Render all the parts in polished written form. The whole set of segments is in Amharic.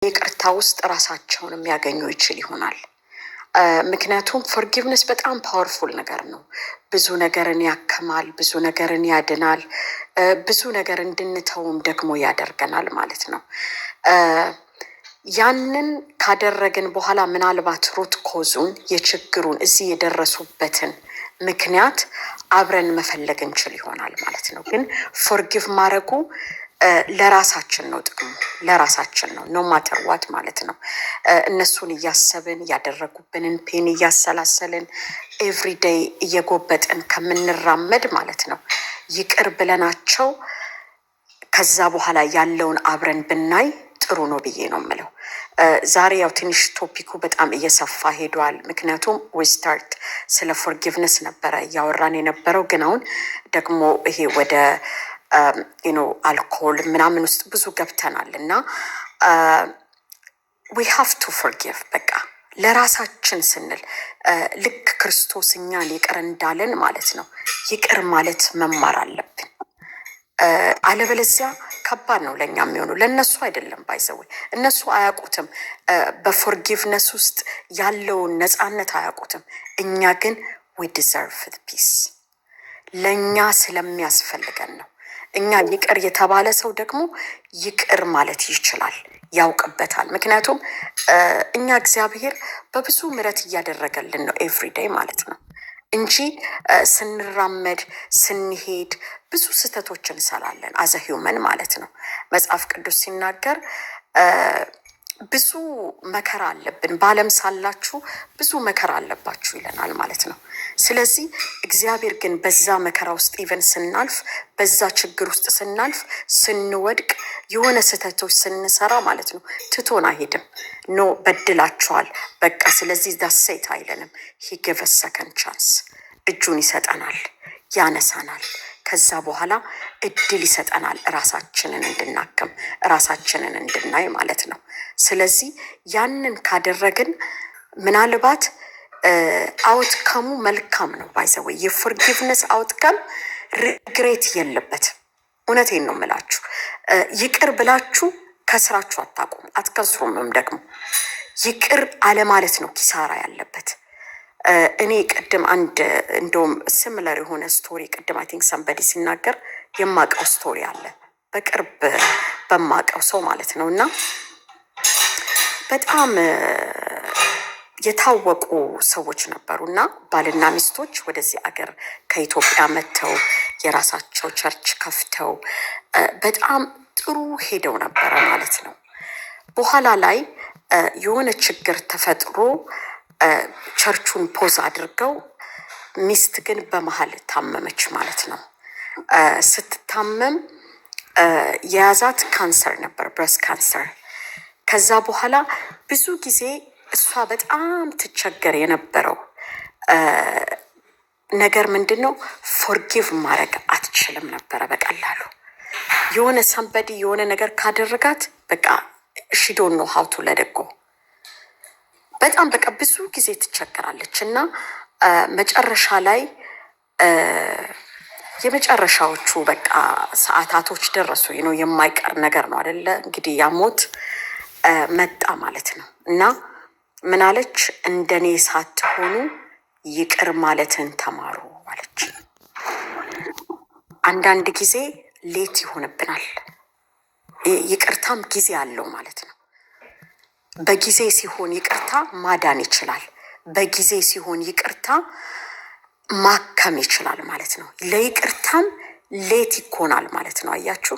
ይቅርታ ውስጥ ራሳቸውን የሚያገኙ ይችል ይሆናል። ምክንያቱም ፎርጊቭነስ በጣም ፓወርፉል ነገር ነው። ብዙ ነገርን ያከማል፣ ብዙ ነገርን ያድናል፣ ብዙ ነገር እንድንተውም ደግሞ ያደርገናል ማለት ነው። ያንን ካደረግን በኋላ ምናልባት ሩት ኮዙን የችግሩን እዚህ የደረሱበትን ምክንያት አብረን መፈለግ እንችል ይሆናል ማለት ነው። ግን ፎርጊቭ ማድረጉ ለራሳችን ነው፣ ጥቅሙ ለራሳችን ነው። ኖ ማተር ዋት ማለት ነው። እነሱን እያሰብን ያደረጉብንን ፔን እያሰላሰልን ኤቭሪዴይ እየጎበጥን ከምንራመድ ማለት ነው ይቅር ብለናቸው ከዛ በኋላ ያለውን አብረን ብናይ ጥሩ ነው ብዬ ነው የምለው። ዛሬ ያው ትንሽ ቶፒኩ በጣም እየሰፋ ሄዷል። ምክንያቱም ዊስታርት ስለ ፎርጊቭነስ ነበረ እያወራን የነበረው፣ ግን አሁን ደግሞ ይሄ ወደ አልኮል ምናምን ውስጥ ብዙ ገብተናል እና ዊ ሃቭ ቱ ፎርጊቭ በቃ ለራሳችን ስንል ልክ ክርስቶስ እኛን ይቅር እንዳለን ማለት ነው ይቅር ማለት መማር አለብን። አለበለዚያ ከባድ ነው ለእኛ የሚሆነው፣ ለእነሱ አይደለም። ባይዘዌ እነሱ አያውቁትም፣ በፎርጊቭነስ ውስጥ ያለውን ነፃነት አያውቁትም። እኛ ግን ዊ ዲዘርቭ ፒስ፣ ለእኛ ስለሚያስፈልገን ነው። እኛ ይቅር የተባለ ሰው ደግሞ ይቅር ማለት ይችላል፣ ያውቅበታል። ምክንያቱም እኛ እግዚአብሔር በብዙ ምሕረት እያደረገልን ነው ኤቭሪዴይ ማለት ነው እንጂ ስንራመድ ስንሄድ ብዙ ስህተቶችን እንሰራለን አዘ ሂውመን ማለት ነው። መጽሐፍ ቅዱስ ሲናገር ብዙ መከራ አለብን፣ በዓለም ሳላችሁ ብዙ መከራ አለባችሁ ይለናል ማለት ነው። ስለዚህ እግዚአብሔር ግን በዛ መከራ ውስጥ ኢቨን ስናልፍ፣ በዛ ችግር ውስጥ ስናልፍ፣ ስንወድቅ፣ የሆነ ስህተቶች ስንሰራ ማለት ነው ትቶን አይሄድም። ኖ በድላችኋል በቃ ስለዚህ ዳሴት አይለንም። ሂ ጊቭስ ሰከንድ ቻንስ፣ እጁን ይሰጠናል፣ ያነሳናል። ከዛ በኋላ እድል ይሰጠናል ራሳችንን እንድናክም፣ ራሳችንን እንድናይ ማለት ነው። ስለዚህ ያንን ካደረግን ምናልባት አውትካሙ መልካም ነው። ባይዘወ የፎርጊቭነስ አውትካም ሪግሬት የለበትም። እውነቴን ነው የምላችሁ። ይቅር ብላችሁ ከስራችሁ አታቁም፣ አትከስሩምም። ደግሞ ይቅር አለማለት ነው ኪሳራ ያለበት። እኔ ቅድም አንድ እንደውም ሲሚለር የሆነ ስቶሪ ቅድም አይ ቲንክ ሰምበዲ ሲናገር የማውቀው ስቶሪ አለ፣ በቅርብ በማውቀው ሰው ማለት ነው። እና በጣም የታወቁ ሰዎች ነበሩ እና ባልና ሚስቶች ወደዚህ አገር ከኢትዮጵያ መጥተው የራሳቸው ቸርች ከፍተው በጣም ጥሩ ሄደው ነበረ ማለት ነው። በኋላ ላይ የሆነ ችግር ተፈጥሮ ቸርቹን ፖዝ አድርገው ሚስት ግን በመሀል ታመመች ማለት ነው። ስትታመም የያዛት ካንሰር ነበር፣ ብረስት ካንሰር። ከዛ በኋላ ብዙ ጊዜ እሷ በጣም ትቸገር የነበረው ነገር ምንድን ነው? ፎርጊቭ ማድረግ አትችልም ነበረ በቀላሉ። የሆነ ሰንበዲ የሆነ ነገር ካደረጋት በቃ ሺዶን ነው ሀውቱ ለደጎ በጣም በቃ ብዙ ጊዜ ትቸገራለች እና መጨረሻ ላይ የመጨረሻዎቹ በቃ ሰዓታቶች ደረሱ። ነው የማይቀር ነገር ነው አይደለ? እንግዲህ ያሞት መጣ ማለት ነው። እና ምናለች? እንደኔ ሳትሆኑ ይቅር ማለትን ተማሩ አለች። አንዳንድ ጊዜ ሌት ይሆንብናል፣ ይቅርታም ጊዜ አለው ማለት ነው። በጊዜ ሲሆን ይቅርታ ማዳን ይችላል። በጊዜ ሲሆን ይቅርታ ማከም ይችላል ማለት ነው። ለይቅርታም ሌት ይኮናል ማለት ነው። አያችሁ?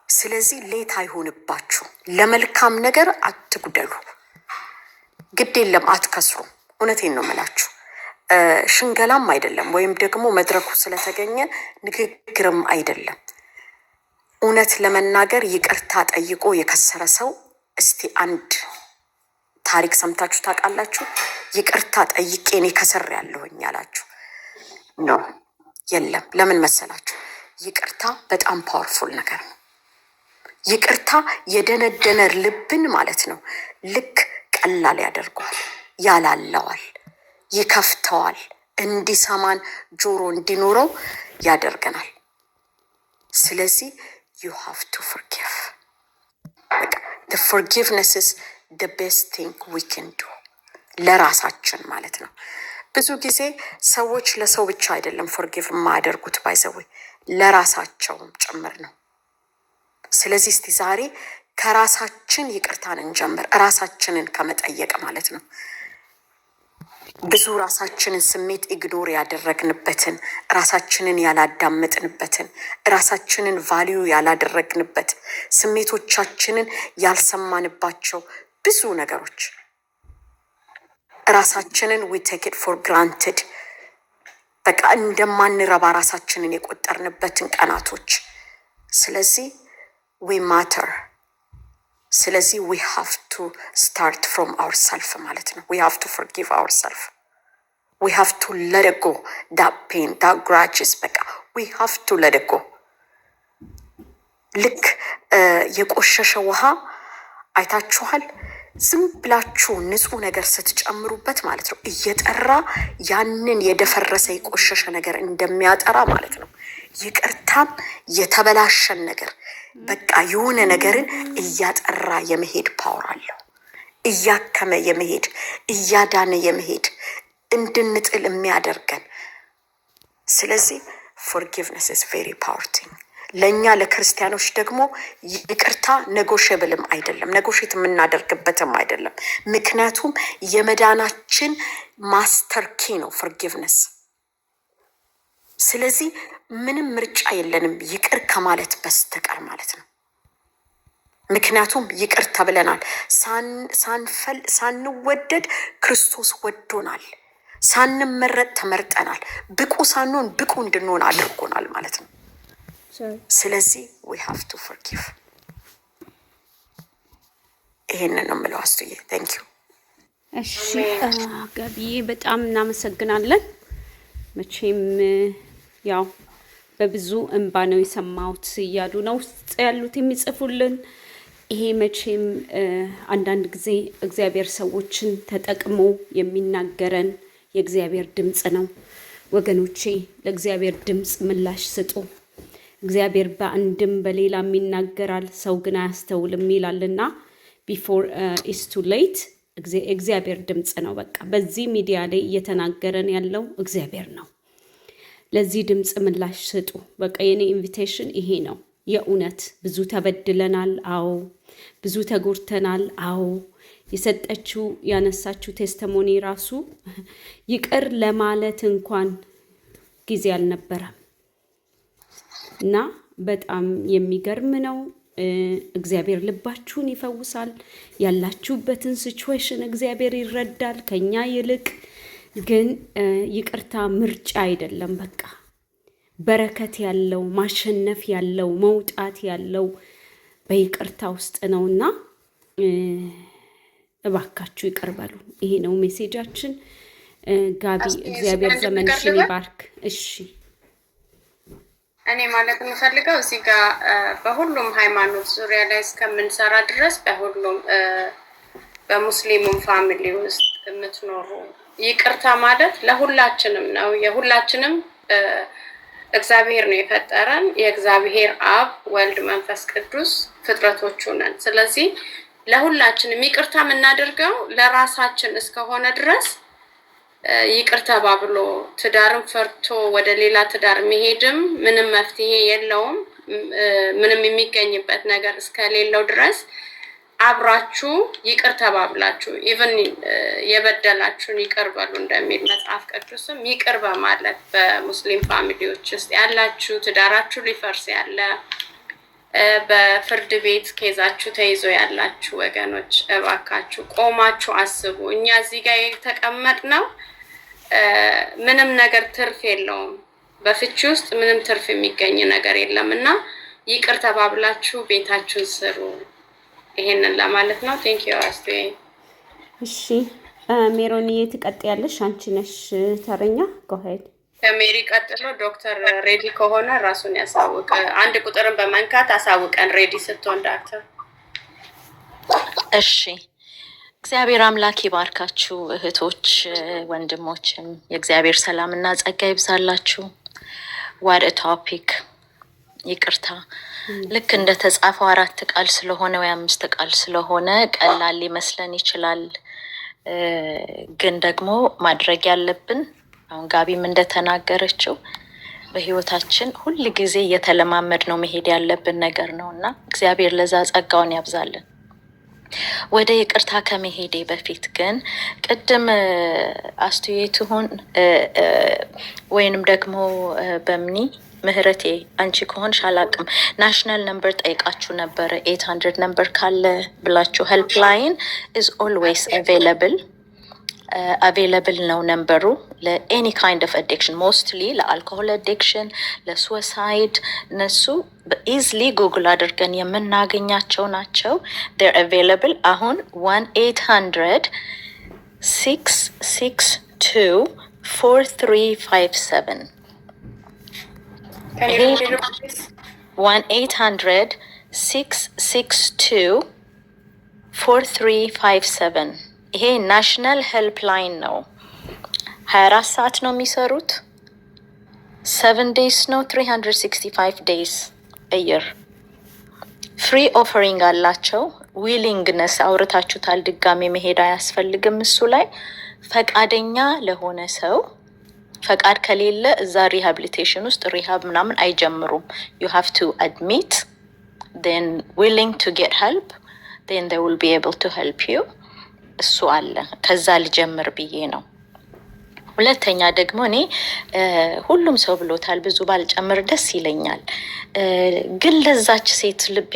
ስለዚህ ሌት አይሆንባችሁ። ለመልካም ነገር አትጉደሉ። ግድ የለም አትከስሩ። እውነቴን ነው የምላችሁ። ሽንገላም አይደለም ወይም ደግሞ መድረኩ ስለተገኘ ንግግርም አይደለም። እውነት ለመናገር ይቅርታ ጠይቆ የከሰረ ሰው እስቲ አንድ ታሪክ ሰምታችሁ ታውቃላችሁ? ይቅርታ ጠይቄ እኔ ከሰር ያለሁኝ ያላችሁ ነው? የለም። ለምን መሰላችሁ? ይቅርታ በጣም ፓወርፉል ነገር ነው። ይቅርታ የደነደነ ልብን ማለት ነው ልክ ቀላል ያደርገዋል፣ ያላለዋል፣ ይከፍተዋል፣ እንዲሰማን ጆሮ እንዲኖረው ያደርገናል። ስለዚህ you have to forgive። the forgiveness is the best thing we can do ለራሳችን ማለት ነው። ብዙ ጊዜ ሰዎች ለሰው ብቻ አይደለም ፎርጊቭ የማያደርጉት ባይዘው ለራሳቸውም ጭምር ነው። ስለዚህ እስቲ ዛሬ ከራሳችን ይቅርታን እንጀምር፣ ራሳችንን ከመጠየቅ ማለት ነው። ብዙ ራሳችንን ስሜት ኢግኖር ያደረግንበትን፣ ራሳችንን ያላዳመጥንበትን፣ ራሳችንን ቫልዩ ያላደረግንበት፣ ስሜቶቻችንን ያልሰማንባቸው ብዙ ነገሮች ራሳችንን we take it for granted በቃ እንደማንረባ ራሳችንን የቆጠርንበትን ቀናቶች። ስለዚህ we matter። ስለዚህ we have to start from ourselves ማለት ነው። we have to forgive ourselves. we have to let it go that pain that grudges በቃ we have to let it go። ልክ የቆሸሸ ውሃ አይታችኋል? ዝም ብላችሁ ንጹህ ነገር ስትጨምሩበት ማለት ነው እየጠራ ያንን የደፈረሰ የቆሸሸ ነገር እንደሚያጠራ ማለት ነው። ይቅርታም የተበላሸን ነገር በቃ የሆነ ነገርን እያጠራ የመሄድ ፓወር አለው። እያከመ የመሄድ እያዳነ የመሄድ እንድንጥል የሚያደርገን። ስለዚህ forgiveness is very powerful። ለኛ ለክርስቲያኖች ደግሞ ይቅርታ ኔጎሽየብልም አይደለም፣ ኔጎሽየት የምናደርግበትም አይደለም። ምክንያቱም የመዳናችን ማስተር ኪ ነው forgiveness። ስለዚህ ምንም ምርጫ የለንም ይቅር ከማለት በስተቀር ማለት ነው። ምክንያቱም ይቅር ተብለናል። ሳንወደድ ክርስቶስ ወዶናል። ሳንመረጥ ተመርጠናል። ብቁ ሳንሆን ብቁ እንድንሆን አድርጎናል ማለት ነው። ስለዚህ we have to forgive። ይሄንን ነው የምለው። አስቱዬ thank you። እሺ ጋቢዬ በጣም እናመሰግናለን። መቼም ያው በብዙ እንባ ነው የሰማሁት እያሉ ነው ውስጥ ያሉት የሚጽፉልን። ይሄ መቼም አንዳንድ ጊዜ እግዚአብሔር ሰዎችን ተጠቅሞ የሚናገረን የእግዚአብሔር ድምጽ ነው። ወገኖቼ ለእግዚአብሔር ድምጽ ምላሽ ስጡ። እግዚአብሔር በአንድም በሌላም ይናገራል፣ ሰው ግን አያስተውልም ይላልና ቢፎር ኢስ ቱ ሌት እግዚአብሔር ድምጽ ነው። በቃ በዚህ ሚዲያ ላይ እየተናገረን ያለው እግዚአብሔር ነው። ለዚህ ድምጽ ምላሽ ስጡ። በቃ የኔ ኢንቪቴሽን ይሄ ነው። የእውነት ብዙ ተበድለናል። አዎ ብዙ ተጎድተናል። አዎ የሰጠችው ያነሳችው ቴስቲሞኒ ራሱ ይቅር ለማለት እንኳን ጊዜ አልነበረም እና በጣም የሚገርም ነው። እግዚአብሔር ልባችሁን ይፈውሳል። ያላችሁበትን ሲቹዌሽን እግዚአብሔር ይረዳል ከኛ ይልቅ። ግን ይቅርታ ምርጫ አይደለም። በቃ በረከት ያለው ማሸነፍ ያለው መውጣት ያለው በይቅርታ ውስጥ ነውና እባካችሁ ይቅር በሉ። ይሄ ነው ሜሴጃችን። ጋቢ እግዚአብሔር ዘመንሽን ይባርክ። እሺ እኔ ማለት የምፈልገው እዚህ ጋር በሁሉም ሃይማኖት ዙሪያ ላይ እስከምንሰራ ድረስ በሁሉም በሙስሊሙም ፋሚሊ ውስጥ የምትኖሩ ይቅርታ ማለት ለሁላችንም ነው። የሁላችንም እግዚአብሔር ነው የፈጠረን። የእግዚአብሔር አብ ወልድ መንፈስ ቅዱስ ፍጥረቶቹ ነን። ስለዚህ ለሁላችንም ይቅርታ የምናደርገው ለራሳችን እስከሆነ ድረስ ይቅር ተባብሎ ትዳርም ፈርቶ ወደ ሌላ ትዳር መሄድም ምንም መፍትሄ የለውም። ምንም የሚገኝበት ነገር እስከሌለው ድረስ አብራችሁ ይቅር ተባብላችሁ ኢቭን የበደላችሁን ይቅር በሉ እንደሚል መጽሐፍ ቅዱስም ይቅር በማለት በሙስሊም ፋሚሊዎች ውስጥ ያላችሁ ትዳራችሁ ሊፈርስ ያለ በፍርድ ቤት ኬዛችሁ ተይዞ ያላችሁ ወገኖች እባካችሁ ቆማችሁ አስቡ። እኛ እዚህ ጋር የተቀመጥነው ምንም ነገር ትርፍ የለውም። በፍቺ ውስጥ ምንም ትርፍ የሚገኝ ነገር የለም እና ይቅር ተባብላችሁ ቤታችሁን ስሩ። ይሄንን ለማለት ነው። ቴንክ ዩ አስቴ። እሺ ሜሮንዬ ትቀጥያለሽ። አንቺ ነሽ ተረኛ። ጎሄድ ከሜሪ ቀጥሎ ዶክተር ሬዲ ከሆነ ራሱን ያሳውቅ። አንድ ቁጥርን በመንካት አሳውቀን ሬዲ ስትሆን ዳክተር። እሺ እግዚአብሔር አምላክ ይባርካችሁ እህቶች ወንድሞችም፣ የእግዚአብሔር ሰላምና ጸጋ ይብዛላችሁ። ዋት አ ቶፒክ! ይቅርታ ልክ እንደ ተጻፈው 4 ቃል ስለሆነ ወይ 5 ቃል ስለሆነ ቀላል ሊመስለን ይችላል። ግን ደግሞ ማድረግ ያለብን አሁን ጋቢም እንደተናገረችው በህይወታችን ሁል ጊዜ እየተለማመድ ነው መሄድ ያለብን ነገር ነው እና እግዚአብሔር ለዛ ጸጋውን ያብዛልን። ወደ ይቅርታ ከመሄዴ በፊት ግን ቅድም አስተያየቱን ወይንም ደግሞ በምኒ ምህረቴ አንቺ ከሆንሽ አላቅም ናሽናል ነምበር ጠይቃችሁ ነበረ 800 ነምበር ካለ ብላችሁ ሄልፕ ላይን ኢዝ ኦልዌይስ አቬይለብል ነው ነምበሩ ለኤኒ ካይንድ ኦፍ አዲክሽን ሞስትሊ ለአልኮሆል አዲክሽን ለሱሳይድ እነሱ በኢዝሊ ጉግል አድርገን የምናገኛቸው ናቸው። ዴር አቬይለብል አሁን 1-800-662-4357 1-800-662-4357 ይሄ ናሽናል ሄልፕ ላይን ነው። 24 ሰዓት ነው የሚሰሩት። 7 days ነው 365 days a year ፍሪ ኦፈሪንግ አላቸው። ዊሊንግነስ አውርታችሁታል። ድጋሜ መሄድ አያስፈልግም። እሱ ላይ ፈቃደኛ ለሆነ ሰው ፈቃድ ከሌለ እዛ ሪሃብሊቴሽን ውስጥ ሪሃብ ምናምን አይጀምሩም። you have to admit then willing to get help then they will be able to help you እሱ አለ። ከዛ ልጀምር ብዬ ነው። ሁለተኛ ደግሞ እኔ ሁሉም ሰው ብሎታል፣ ብዙ ባልጨምር ደስ ይለኛል። ግን ለዛች ሴት ልቤ